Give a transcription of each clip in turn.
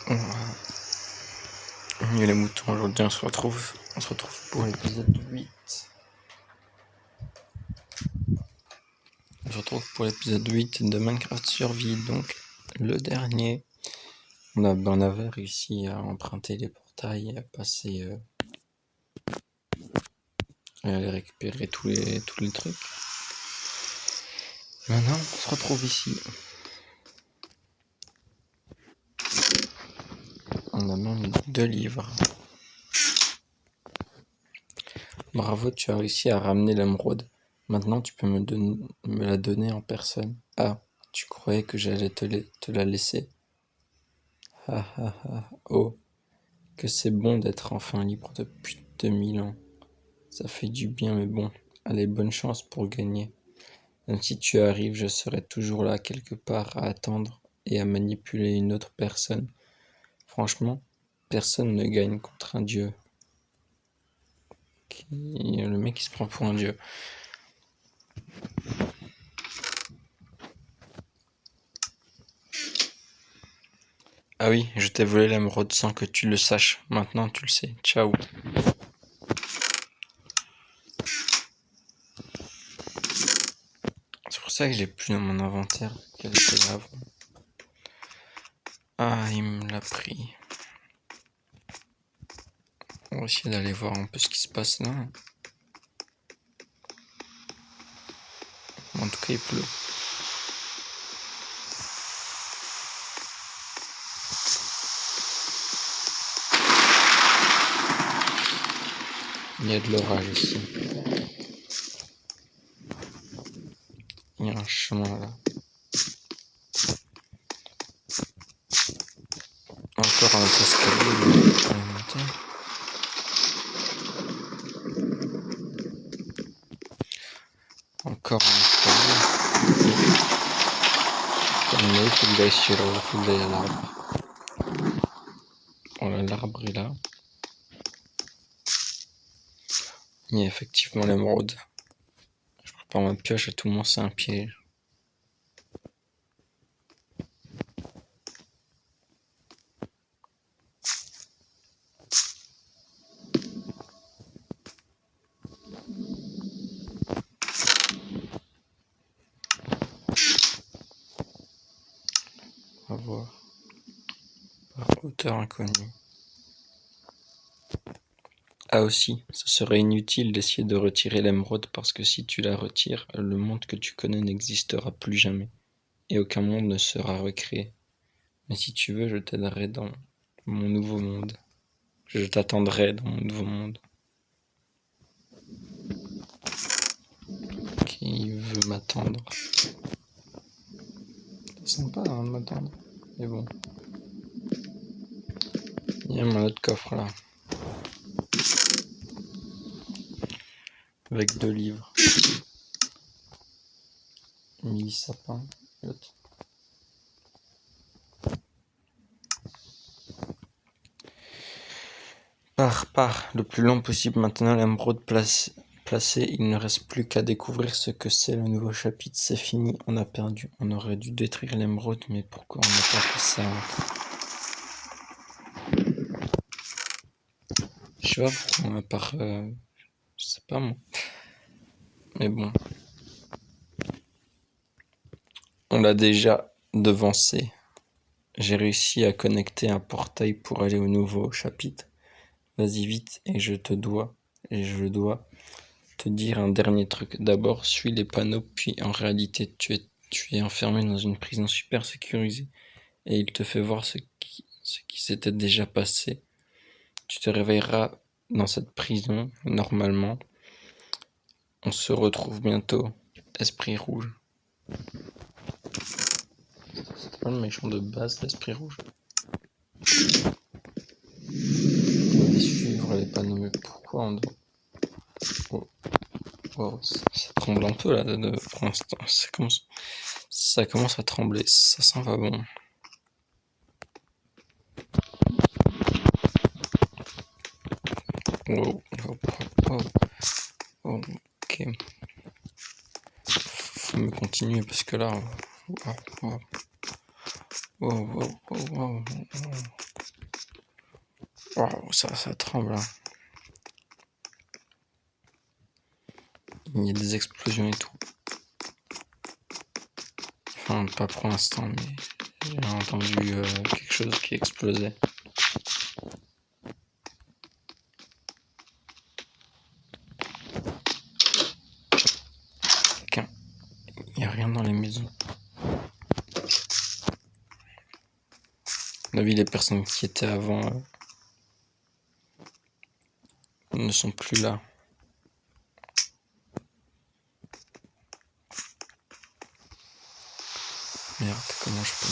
Voilà. Et les moutons, aujourd'hui on se retrouve pour l'épisode 8. On se retrouve pour l'épisode 8 de Minecraft Survie, donc le dernier. On avait réussi à emprunter les portails et à passer et à aller récupérer tous les trucs. Maintenant on se retrouve ici. On a même 2 livres. Bravo, tu as réussi à ramener l'émeraude. Maintenant tu peux me la donner en personne. Ah, tu croyais que j'allais te la laisser. Ah ah ah, oh, que c'est bon d'être enfin libre depuis 2000 ans. Ça fait du bien, mais bon, allez, bonne chance pour gagner. Même si tu arrives, je serai toujours là quelque part à attendre et à manipuler une autre personne. Franchement, personne ne gagne contre un dieu. Le mec il se prend pour un dieu. Ah oui, je t'ai volé l'émeraude sans que tu le saches. Maintenant tu le sais. Ciao. C'est pour ça que j'ai plus dans mon inventaire qu'elle était là avant. Ah, il me l'a pris. On va essayer d'aller voir un peu ce qui se passe là. En tout cas, il pleut. Il y a de l'orage aussi. Il y a un chemin là. Encore un autre escalier pour aller monter. Encore un escalier. Mais il faut que j'aille sur il faut que j'aille à l'arbre. Voilà, l'arbre est là. Il y a effectivement l'émeraude. Je prépare ma pioche, à tout moment c'est un piège. On va voir. Par hauteur inconnue. Ah aussi, ce serait inutile d'essayer de retirer l'émeraude parce que si tu la retires, le monde que tu connais n'existera plus jamais. Et aucun monde ne sera recréé. Mais si tu veux, je t'aiderai dans mon nouveau monde. Je t'attendrai dans mon nouveau monde. Qui veut m'attendre? C'est sympa hein, de m'attendre. Mais bon. Il y a mon autre coffre là. Avec 2 livres. 1000 sapins. Pars le plus long possible maintenant, l'émeraude placée, il ne reste plus qu'à découvrir ce que c'est le nouveau chapitre, c'est fini, on a perdu, on aurait dû détruire l'émeraude, mais pourquoi on n'a pas fait ça? Je sais pas pourquoi on a pas, je sais pas moi, mais bon, on l'a déjà devancé, j'ai réussi à connecter un portail pour aller au nouveau chapitre, vas-y vite, et je dois te dire un dernier truc. D'abord, suis les panneaux, puis en réalité, tu es enfermé dans une prison super sécurisée et il te fait voir ce qui s'était déjà passé. Tu te réveilleras dans cette prison, normalement. On se retrouve bientôt. Esprit rouge. C'est pas le méchant de base, l'esprit rouge. On va suivre les panneaux, mais pourquoi on doit... Oh. Oh, ça tremble un peu là, pour l'instant. Ça commence à trembler, ça sent pas bon. Wow, wow, wow. Ok. Faut me continuer parce que là. Wow, wow, wow, wow, wow, wow. Waouh, ça tremble, hein. Il y a des explosions et tout. Enfin, pas pour l'instant, mais j'ai entendu quelque chose qui explosait. Quelqu'un. Il n'y a rien dans les maisons. On a vu les personnes qui étaient avant ne sont plus là. Merde, comment je fais?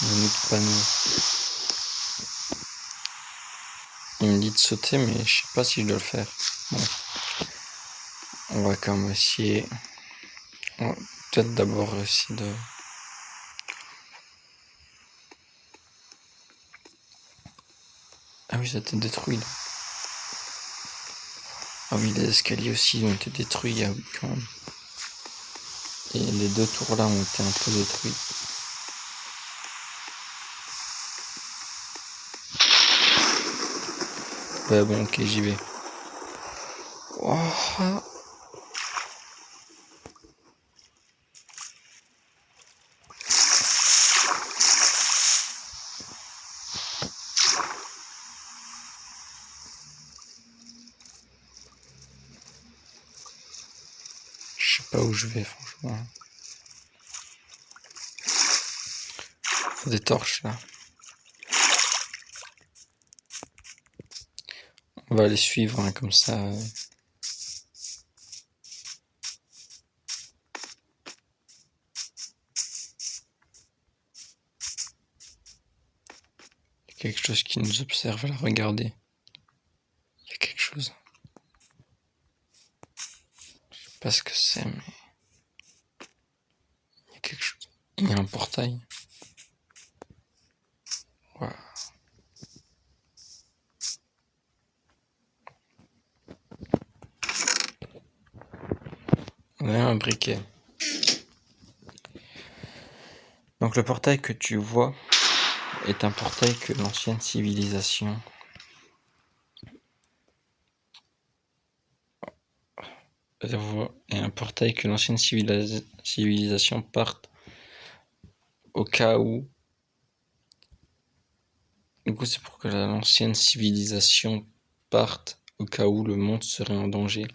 Un autre panneau. Il me dit de sauter, mais je sais pas si je dois le faire. Bon. On va quand même essayer. On va peut-être d'abord essayer de... Ah oui, ça a été détruit là. Ah oui, les escaliers aussi ont été détruits, ah oui, quand même. Et les deux tours là ont été un peu détruits. Ouais, bon, ok, j'y vais. Oh, je sais pas où je vais, franchement. Faut des torches là. On va les suivre, hein, comme ça. Il y a quelque chose qui nous observe, là, regardez. Il y a quelque chose. Je sais pas ce que c'est, mais... il y a quelque chose. Il y a un portail. Wow. On a un briquet. Donc le portail que tu vois est un portail que l'ancienne civilisation parte au cas où. Du coup, c'est pour que l'ancienne civilisation parte au cas où le monde serait en danger.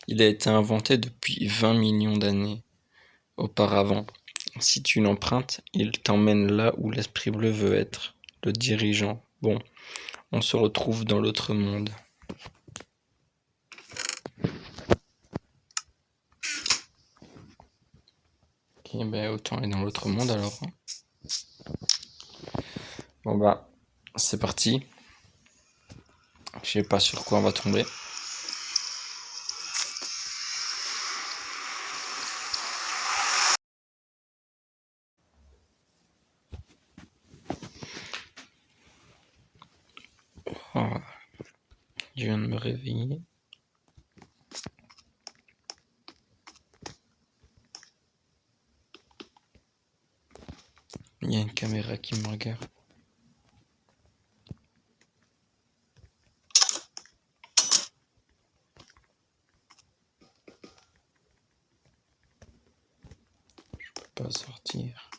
Il a été inventé depuis 20 millions d'années auparavant. Si tu l'empruntes, il t'emmène là où l'esprit bleu veut être, le dirigeant. Bon, on se retrouve dans l'autre monde. Ok, ben autant aller dans l'autre monde alors. Bon bah, c'est parti. Je sais pas sur quoi on va tomber. Oh, je viens de me réveiller. Il y a une caméra qui me regarde. Je peux pas sortir.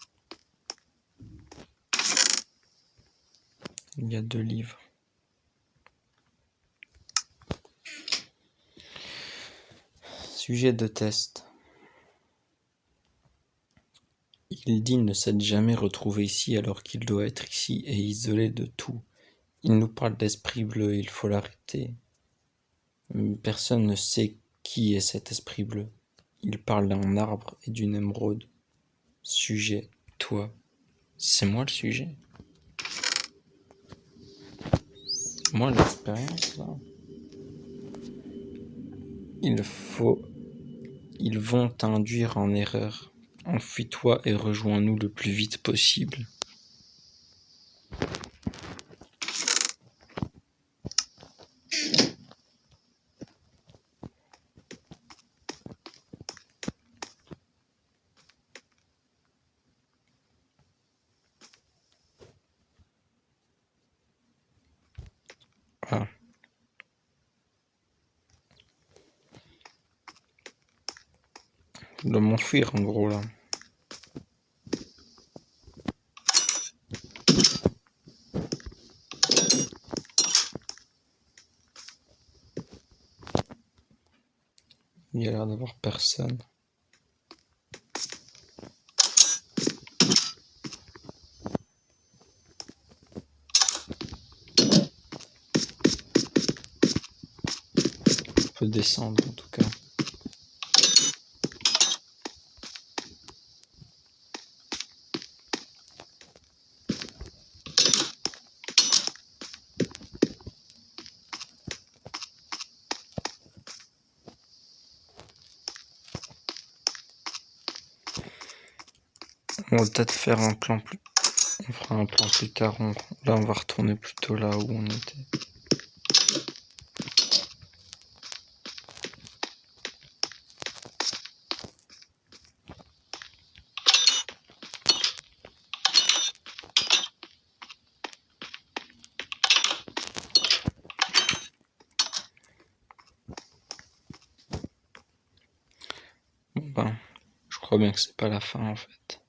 Il y a 2 livres. Sujet de test. Il dit ne s'être jamais retrouvé ici alors qu'il doit être ici et isolé de tout. Il nous parle d'esprit bleu, il faut l'arrêter. Personne ne sait qui est cet esprit bleu. Il parle d'un arbre et d'une émeraude. Sujet, toi. C'est moi le sujet. C'est moi l'expérience là. Ils vont t'induire en erreur. Enfuis-toi et rejoins-nous le plus vite possible. Je dois m'enfuir en gros là. Il y a l'air d'avoir personne. On peut descendre en tout cas. On va peut-être faire un plan plus... On fera un plan plus tard. Là, on va retourner plutôt là où on était. Bon ben, je crois bien que c'est pas la fin en fait.